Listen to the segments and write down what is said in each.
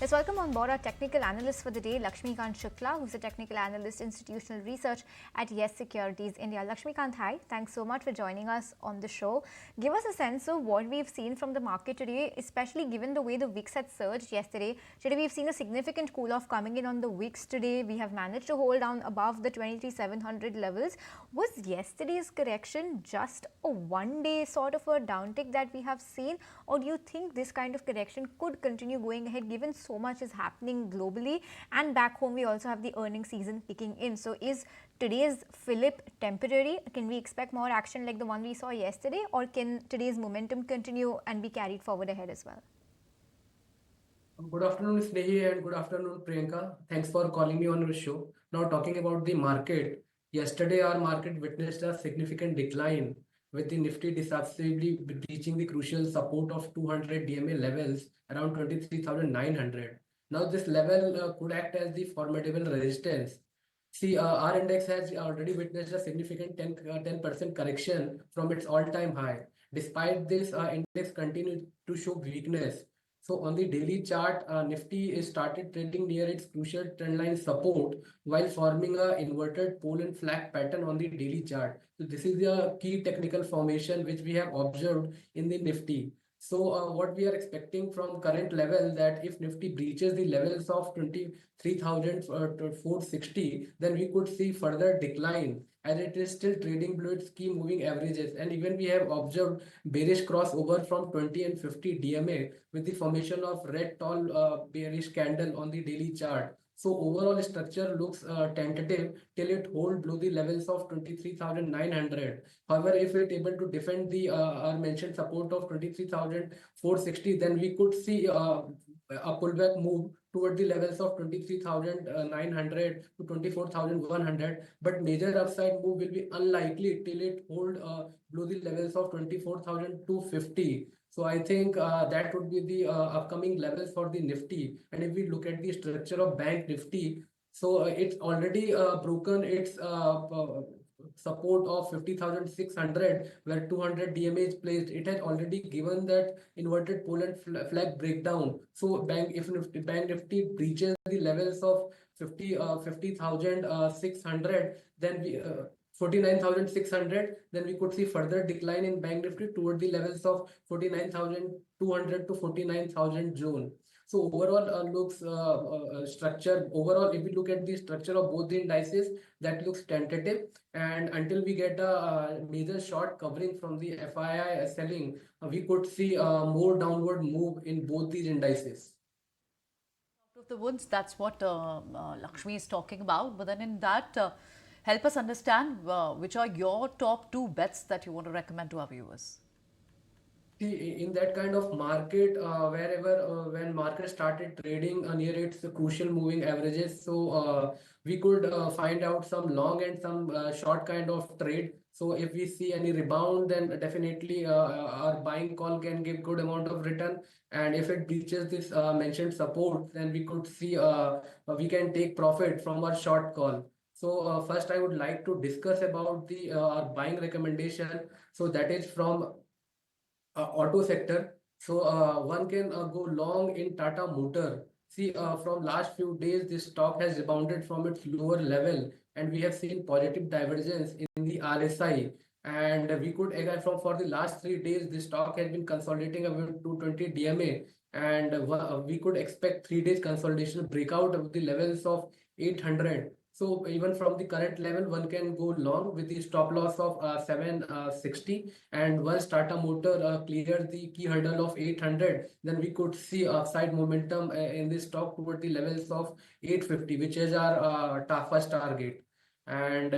Let's welcome on board our technical analyst for the day, Laxmikant Shukla, who's a technical analyst, institutional research at Yes Securities India. Laxmikant, hi. Thanks so much for joining us on the show. Give us a sense of what we've seen from the market today, especially given the way the VIX had surged yesterday. Today, we've seen a significant cool off coming in on the VIX today. We have managed to hold down above the 23,700 levels. Was yesterday's correction just a one-day sort of a downtick that we have seen, or do you think this kind of correction could continue going ahead given so much is happening globally, and back home we also have the earnings season kicking in? So is today's fillip temporary? Can we expect more action like the one we saw yesterday, or can today's momentum continue and be carried forward ahead as well? Good afternoon, Snehi, and good afternoon, Priyanka. Thanks for calling me on your show. Now, talking about the market, yesterday our market witnessed a significant decline, with the Nifty decisively reaching the crucial support of 200 DMA levels around 23,900. Now, this level could act as the formidable resistance. See, our index has already witnessed a significant 10% correction from its all-time high. Despite this, index continued to show weakness. So on the daily chart, Nifty is started trading near its crucial trendline support while forming a inverted pole and flag pattern on the daily chart. So this is the key technical formation which we have observed in the Nifty. So what we are expecting from current level, that if Nifty breaches the levels of 23,460, then we could see further decline, as it is still trading below its key moving averages. And even we have observed bearish crossover from 20 and 50 DMA with the formation of red tall bearish candle on the daily chart. So overall structure looks tentative till it hold below the levels of 23,900. However, if it able to defend the our mentioned support of 23,460, then we could see a pullback move toward the levels of 23,900 to 24,100. But major upside move will be unlikely till it hold below the levels of 24,250. So I think that would be the upcoming levels for the Nifty. And if we look at the structure of Bank Nifty, so it's already broken its support of 50,600, where 200 DMA is placed. It has already given that inverted pole and flag breakdown. So Bank Nifty breaches the levels of 50,600, then we 49,600, then we could see further decline in Bank Nifty toward the levels of 49,200 to 49,000 zone. So overall looks structure. Overall, if we look at the structure of both the indices, that looks tentative. And until we get a major short covering from the FII selling, we could see a more downward move in both these indices. Out of the woods, that's what Lakshmi is talking about. But then in that, help us understand which are your top two bets that you want to recommend to our viewers. See, in that kind of market, wherever when market started trading near its crucial moving averages, so we could find out some long and some short kind of trade. So if we see any rebound, then definitely our buying call can give good amount of return. And if it breaches this mentioned support, then we could see we can take profit from our short call. So first, I would like to discuss about the our buying recommendation. So that is from auto sector. So one can go long in Tata Motor. See, from last few days, this stock has rebounded from its lower level, and we have seen positive divergence in the RSI. And we could, again, from for the last 3 days, this stock has been consolidating about 220 DMA, and we could expect 3 days consolidation breakout of the levels of 800. So even from the current level, one can go long with the stop loss of 760. And once Tata Motor clears the key hurdle of 800, then we could see upside momentum in this stock toward the levels of 850, which is our first target. And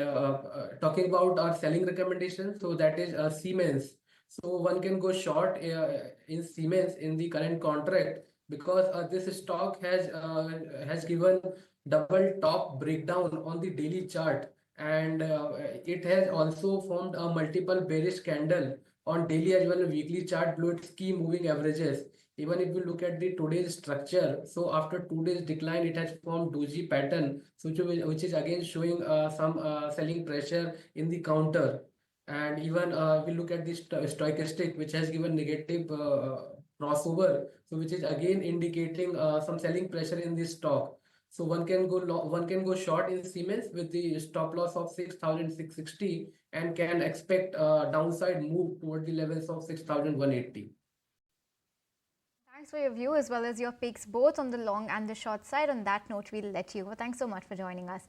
talking about our selling recommendation, so that is Siemens. So one can go short in Siemens in the current contract, because this stock has given double top breakdown on the daily chart, and it has also formed a multiple bearish candle on daily as well as weekly chart below its key moving averages. Even if we look at the today's structure, so after 2 days decline, it has formed doji pattern, so which is again showing some selling pressure in the counter. And even we look at the stochastic, which has given negative crossover. So which is again indicating some selling pressure in this stock. So one can go short in Siemens with the stop loss of 6,660 and can expect downside move toward the levels of 6,180. Thanks for your view as well as your picks both on the long and the short side. On that note, we'll let you go. Thanks so much for joining us.